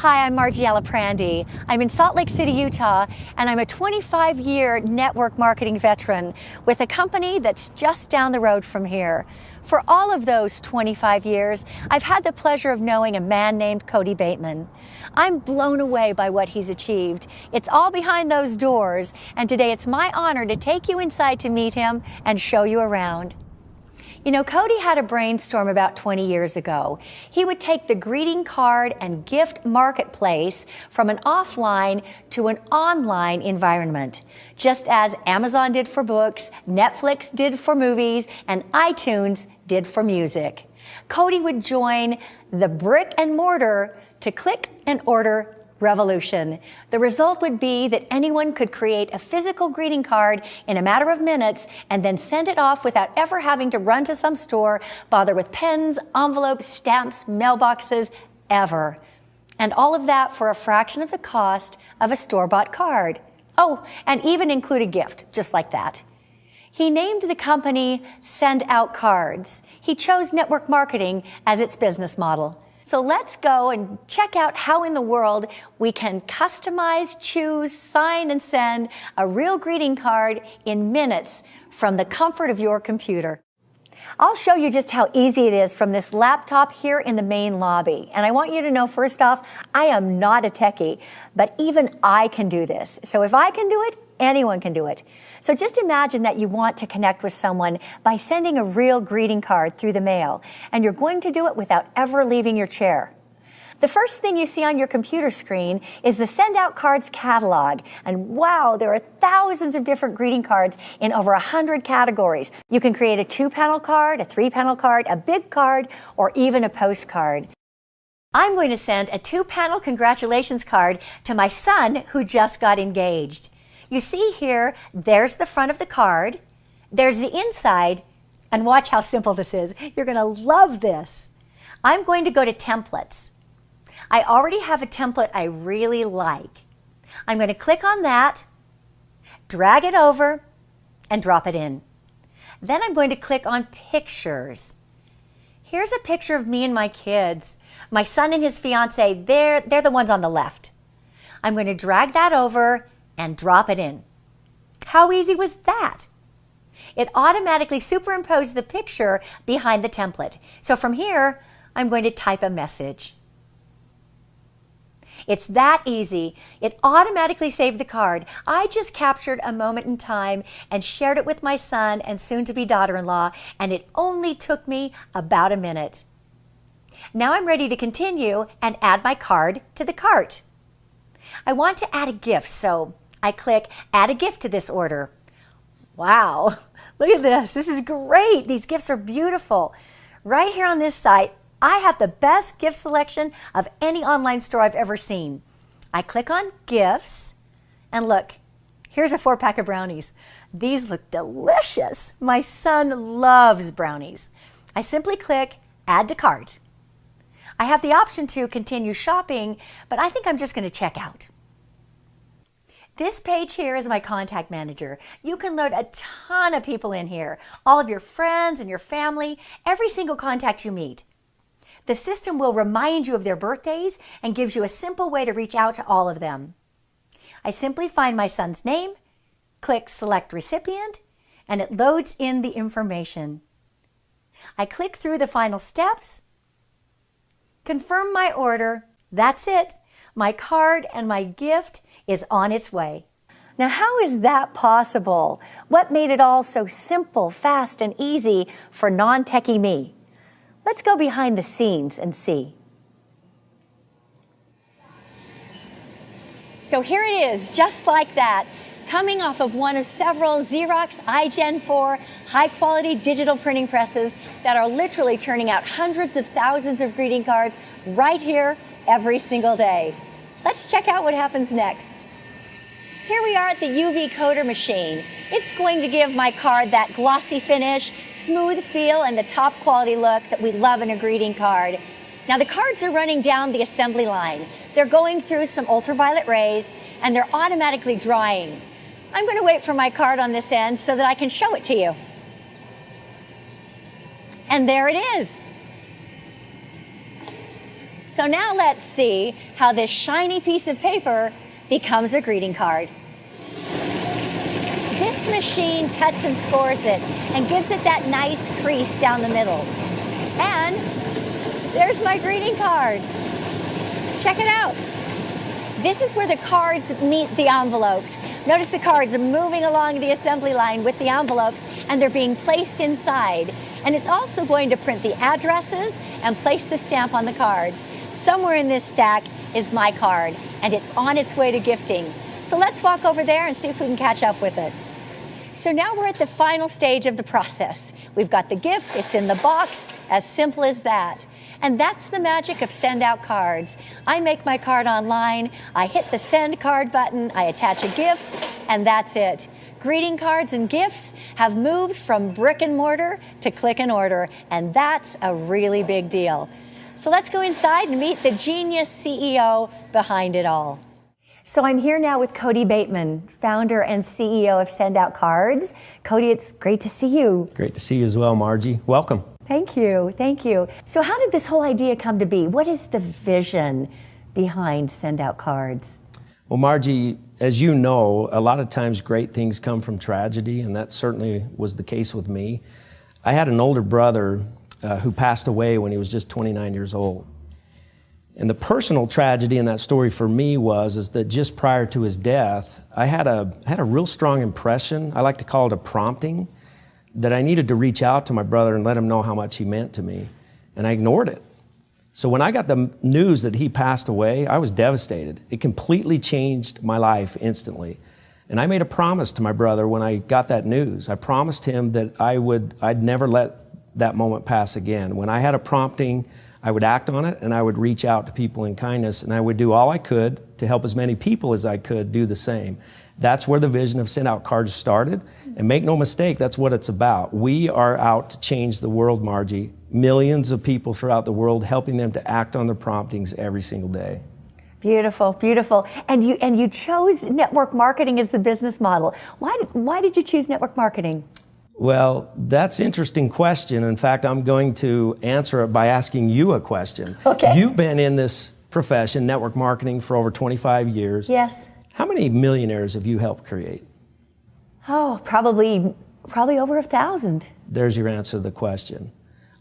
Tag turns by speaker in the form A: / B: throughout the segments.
A: Hi, I'm Margiela Prandy. I'm in Salt Lake City, Utah, and I'm a 25-year network marketing veteran with a company that's just down the road from here. For all of those 25 years, I've had the pleasure of knowing a man named Cody Bateman. I'm blown away by what he's achieved. It's all behind those doors, and today it's my honor to take you inside to meet him and show you around. You know, Cody had a brainstorm about 20 years ago. He would take the greeting card and gift marketplace from an offline to an online environment, just as Amazon did for books, Netflix did for movies, and iTunes did for music. Cody would join the brick and mortar to click and order revolution. The result would be that anyone could create a physical greeting card in a matter of minutes and then send it off without ever having to run to some store, bother with pens, envelopes, stamps, mailboxes, ever. And all of that for a fraction of the cost of a store-bought card. Oh, and even include a gift, just like that. He named the company Send Out Cards. He chose network marketing as its business model. So let's go and check out how in the world we can customize, choose, sign, and send a real greeting card in minutes from the comfort of your computer. I'll show you just how easy it is from this laptop here in the main lobby. And I want you to know, first off, I am not a techie, but even I can do this. So if I can do it, anyone can do it. So just imagine that you want to connect with someone by sending a real greeting card through the mail, and you're going to do it without ever leaving your chair. The first thing you see on your computer screen is the Send Out Cards catalog. And wow, there are thousands of different greeting cards in over 100 categories. You can create a 2-panel card, a 3-panel card, a big card, or even a postcard. I'm going to send a 2-panel congratulations card to my son who just got engaged. You see here, there's the front of the card, there's the inside, and watch how simple this is. You're going to love this. I'm going to go to templates. I already have a template I really like. I'm going to click on that, drag it over, and drop it in. Then I'm going to click on pictures. Here's a picture of me and my kids. My son and his fiance, they're the ones on the left. I'm going to drag that over and drop it in. How easy was that? It automatically superimposed the picture behind the template. So from here, I'm going to type a message. It's that easy. It automatically saved the card. I just captured a moment in time and shared it with my son and soon-to-be daughter-in-law, and it only took me about a minute. Now I'm ready to continue and add my card to the cart. I want to add a gift, so I click Add a Gift to this order. Wow, look at this. This is great. These gifts are beautiful. Right here on this site, I have the best gift selection of any online store I've ever seen. I click on Gifts, and look, here's a 4-pack of brownies. These look delicious. My son loves brownies. I simply click Add to Cart. I have the option to continue shopping, but I think I'm just going to check out. This page here is my contact manager. You can load a ton of people in here, all of your friends and your family, every single contact you meet. The system will remind you of their birthdays and gives you a simple way to reach out to all of them. I simply find my son's name, click Select Recipient, and it loads in the information. I click through the final steps, confirm my order. That's it. My card and my gift is on its way. Now, how is that possible? What made it all so simple, fast, and easy for non-techie me? Let's go behind the scenes and see. So here it is, just like that, coming off of one of several Xerox iGen 4 high-quality digital printing presses that are literally turning out hundreds of thousands of greeting cards right here every single day. Let's check out what happens next. Here we are at the UV coater machine. It's going to give my card that glossy finish, smooth feel, and the top quality look that we love in a greeting card. Now the cards are running down the assembly line. They're going through some ultraviolet rays, and they're automatically drying. I'm going to wait for my card on this end so that I can show it to you. And there it is. So now let's see how this shiny piece of paper becomes a greeting card. This machine cuts and scores it and gives it that nice crease down the middle. And there's my greeting card. Check it out. This is where the cards meet the envelopes. Notice the cards are moving along the assembly line with the envelopes, and they're being placed inside. And it's also going to print the addresses and place the stamp on the cards. Somewhere in this stack is my card, and it's on its way to gifting. So let's walk over there and see if we can catch up with it. So now we're at the final stage of the process. We've got the gift, it's in the box, as simple as that. And that's the magic of send out cards. I make my card online, I hit the send card button, I attach a gift, and that's it. Greeting cards and gifts have moved from brick and mortar to click and order, and that's a really big deal. So let's go inside and meet the genius CEO behind it all. So I'm here now with Cody Bateman, founder and CEO of Send Out Cards. Cody, it's great to see you.
B: Great to see you as well, Margie. Welcome.
A: Thank you, thank you. So how did this whole idea come to be? What is the vision behind Send Out Cards?
B: Well, Margie, as you know, a lot of times great things come from tragedy, and that certainly was the case with me. I had an older brother who passed away when he was just 29 years old. And the personal tragedy in that story for me is that just prior to his death, I had a real strong impression, I like to call it a prompting, that I needed to reach out to my brother and let him know how much he meant to me. And I ignored it. So when I got the news that he passed away, I was devastated. It completely changed my life instantly. And I made a promise to my brother when I got that news. I promised him that I'd never let that moment pass again. When I had a prompting, I would act on it, and I would reach out to people in kindness, and I would do all I could to help as many people as I could do the same. That's where the vision of Send Out Cards started, and make no mistake, that's what it's about. We are out to change the world, Margie. Millions of people throughout the world, helping them to act on their promptings every single day.
A: Beautiful, beautiful. And you chose network marketing as the business model. Why did you choose network marketing?
B: Well, that's an interesting question. In fact, I'm going to answer it by asking you a question.
A: Okay.
B: You've been in this profession, network marketing, for over 25 years.
A: Yes.
B: How many millionaires have you helped create?
A: Oh, probably over 1,000.
B: There's your answer to the question.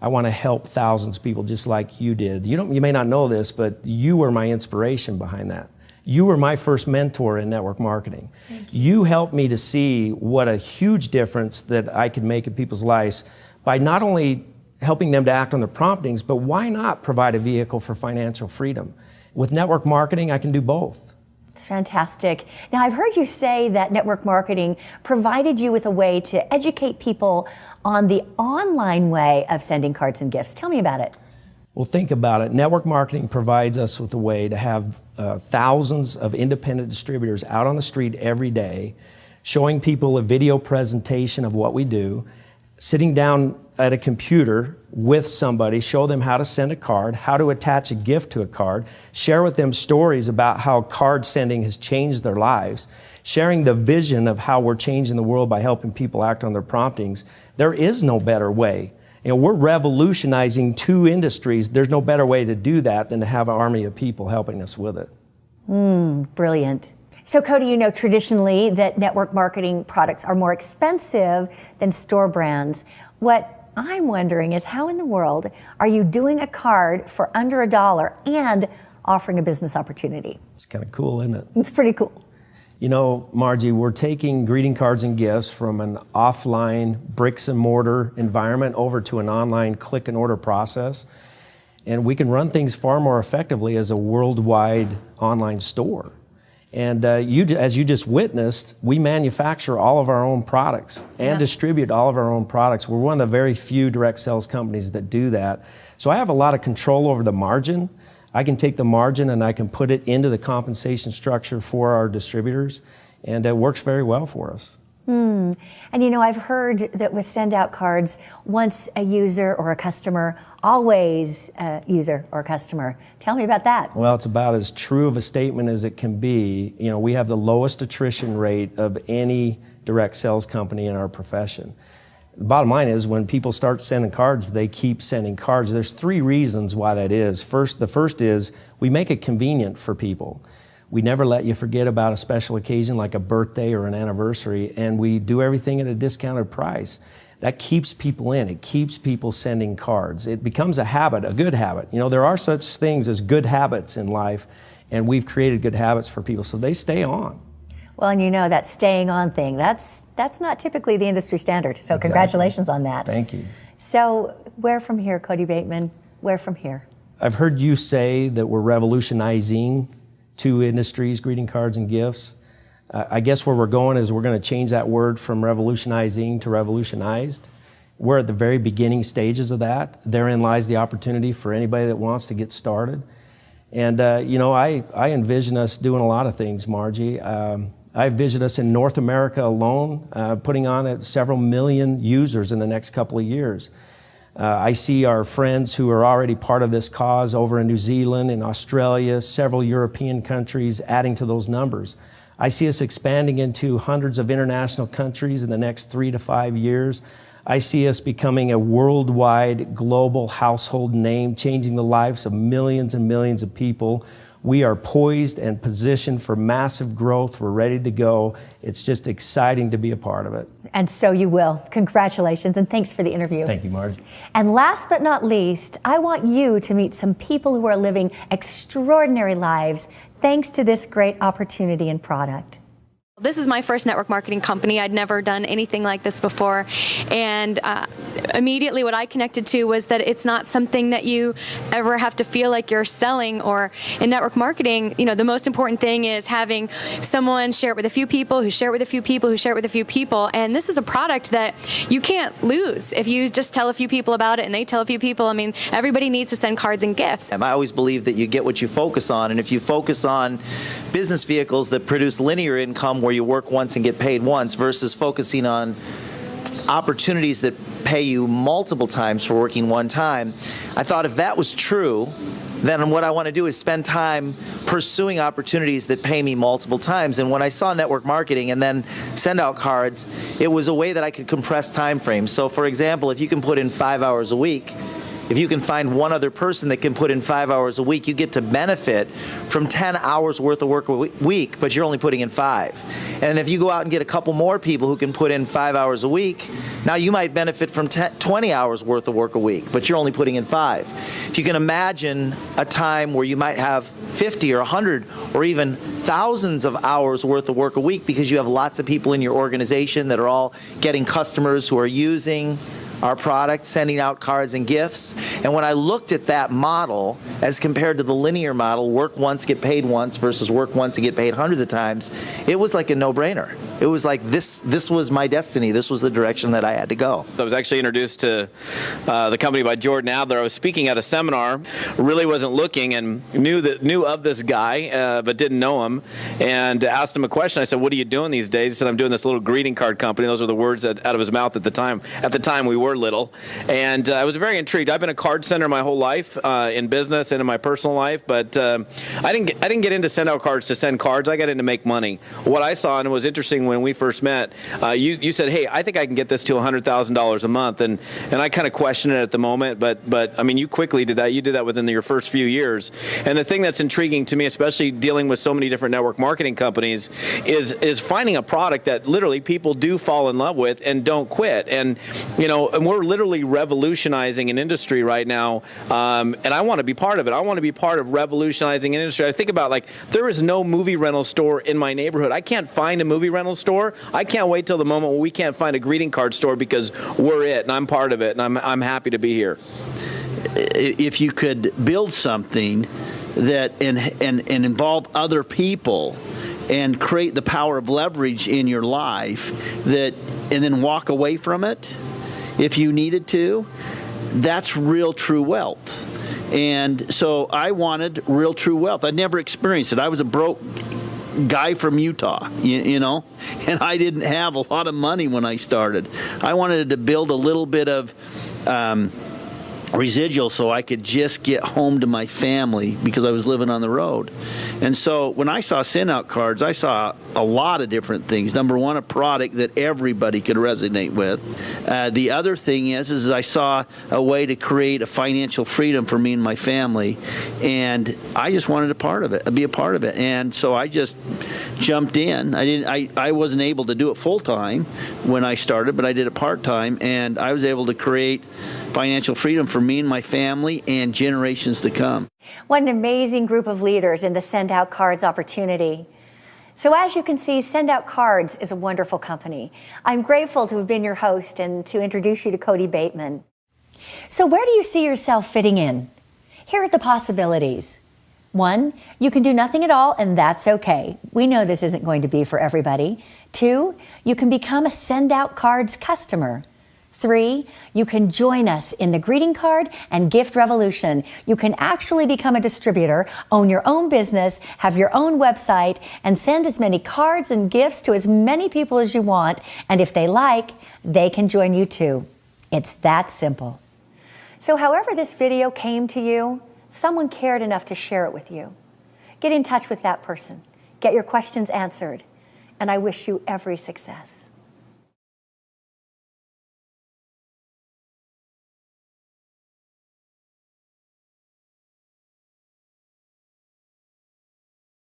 B: I want to help thousands of people just like you did. You may not know this, but you were my inspiration behind that. You were my first mentor in network marketing. You helped me to see what a huge difference that I could make in people's lives by not only helping them to act on their promptings, but why not provide a vehicle for financial freedom? With network marketing, I can do both.
A: It's fantastic. Now, I've heard you say that network marketing provided you with a way to educate people on the online way of sending cards and gifts. Tell me about it.
B: Well, think about it. Network marketing provides us with a way to have thousands of independent distributors out on the street every day, showing people a video presentation of what we do, sitting down at a computer with somebody, show them how to send a card, how to attach a gift to a card, share with them stories about how card sending has changed their lives, sharing the vision of how we're changing the world by helping people act on their promptings. There is no better way. You know, we're revolutionizing two industries. There's no better way to do that than to have an army of people helping us with it.
A: Brilliant. So Cody, you know traditionally that network marketing products are more expensive than store brands. What I'm wondering is how in the world are you doing a card for under $1 and offering a business opportunity?
B: It's kind of cool, isn't it?
A: It's pretty cool.
B: You know, Margie, we're taking greeting cards and gifts from an offline bricks and mortar environment over to an online click and order process. And we can run things far more effectively as a worldwide online store. And as you just witnessed, we manufacture all of our own products and distribute all of our own products. We're one of the very few direct sales companies that do that. So I have a lot of control over the margin. I can take the margin and I can put it into the compensation structure for our distributors, and it works very well for us.
A: And you know, I've heard that with Send Out Cards, once a user or a customer, always a user or customer. Tell me about that.
B: Well, it's about as true of a statement as it can be. You know, we have the lowest attrition rate of any direct sales company in our profession. The bottom line is when people start sending cards, they keep sending cards. There's 3 reasons why that is. The first is we make it convenient for people. We never let you forget about a special occasion like a birthday or an anniversary, and we do everything at a discounted price. That keeps people in. It keeps people sending cards. It becomes a habit, a good habit. You know, there are such things as good habits in life, and we've created good habits for people, so they stay on.
A: Well, and you know, that staying on thing, that's not typically the industry standard. So
B: Exactly.
A: Congratulations on that.
B: Thank you.
A: So where from here, Cody Bateman? Where from here?
B: I've heard you say that we're revolutionizing 2 industries, greeting cards and gifts. I guess where we're going is we're going to change that word from revolutionizing to revolutionized. We're at the very beginning stages of that. Therein lies the opportunity for anybody that wants to get started. And you know, I envision us doing a lot of things, Margie. I envision us in North America alone, putting on several million users in the next couple of years. I see our friends who are already part of this cause over in New Zealand, in Australia, several European countries adding to those numbers. I see us expanding into hundreds of international countries in the next 3 to 5 years. I see us becoming a worldwide global household name, changing the lives of millions and millions of people. We are poised and positioned for massive growth. We're ready to go. It's just exciting to be a part of it.
A: And so you will. Congratulations, and thanks for the interview.
B: Thank you, Margie.
A: And last but not least, I want you to meet some people who are living extraordinary lives thanks to this great opportunity and product.
C: This is my first network marketing company. I'd never done anything like this before, and immediately what I connected to was that it's not something that you ever have to feel like you're selling. Or in network marketing, you know, the most important thing is having someone share it with a few people, who share it with a few people, who share it with a few people, and this is a product that you can't lose if you just tell a few people about it and they tell a few people. I mean, everybody needs to send cards and gifts.
D: I always believe that you get what you focus on, and if you focus on business vehicles that produce linear income where you work once and get paid once versus focusing on opportunities that pay you multiple times for working one time, I thought if that was true, then what I want to do is spend time pursuing opportunities that pay me multiple times. And when I saw network marketing and then send out cards, it was a way that I could compress time frames. So for example, if you can put in 5 hours a week, if you can find one other person that can put in 5 hours a week, you get to benefit from 10 hours worth of work a week, but you're only putting in 5. And if you go out and get a couple more people who can put in 5 hours a week, now you might benefit from 20 hours worth of work a week, but you're only putting in 5. If you can imagine a time where you might have 50 or 100 or even thousands of hours worth of work a week because you have lots of people in your organization that are all getting customers who are using our product, sending out cards and gifts. And when I looked at that model as compared to the linear model, work once, get paid once versus work once and get paid hundreds of times, it was like a no-brainer. It was like this was my destiny. This was the direction that I had to go.
E: I was actually introduced to the company by Jordan Adler. I was speaking at a seminar, really wasn't looking, and knew of this guy, but didn't know him, and asked him a question. I said, "What are you doing these days?" He said, "I'm doing this little greeting card company." Those were the words out of his mouth at the time. At the time, we were little, and I was very intrigued. I've been a card sender my whole life, in business and in my personal life, but I didn't get into send out cards to send cards. I got in to make money. What I saw, and it was interesting when we first met, you said, "Hey, I think I can get this to $100,000 a month," and I kind of questioned it at the moment, but I mean, you quickly did that. You did that within your first few years. And the thing that's intriguing to me, especially dealing with so many different network marketing companies, is finding a product that literally people do fall in love with and don't quit. And you know, and we're literally revolutionizing an industry right now, and I want to be part of it. I want to be part of revolutionizing an industry. I think about, like, there is no movie rental store in my neighborhood. I can't find a movie rental store. I can't wait till the moment when we can't find a greeting card store because we're it, and I'm part of it, and I'm happy to be here.
F: If you could build something that and involve other people and create the power of leverage in your life, and then walk away from it if you needed to, that's real true wealth. And so I wanted real true wealth. I'd never experienced it. I was a broke guy from Utah, you know, and I didn't have a lot of money when I started. I wanted to build a little bit of residual so I could just get home to my family because I was living on the road. And so when I saw send out cards, I saw a lot of different things. Number one, a product that everybody could resonate with. The other thing is I saw a way to create a financial freedom for me and my family, and I just wanted to be a part of it. And so I just jumped in. I wasn't able to do it full time when I started, but I did it part time, and I was able to create financial freedom for me and my family and generations to come.
A: What an amazing group of leaders in the Send Out Cards opportunity. So as you can see, Send Out Cards is a wonderful company. I'm grateful to have been your host and to introduce you to Cody Bateman. So where do you see yourself fitting in? Here are the possibilities. 1, you can do nothing at all, and that's okay. We know this isn't going to be for everybody. 2, you can become a Send Out Cards customer. 3, you can join us in the greeting card and gift revolution. You can actually become a distributor, own your own business, have your own website, and send as many cards and gifts to as many people as you want. And if they like, they can join you too. It's that simple. So however this video came to you, someone cared enough to share it with you. Get in touch with that person. Get your questions answered. And I wish you every success.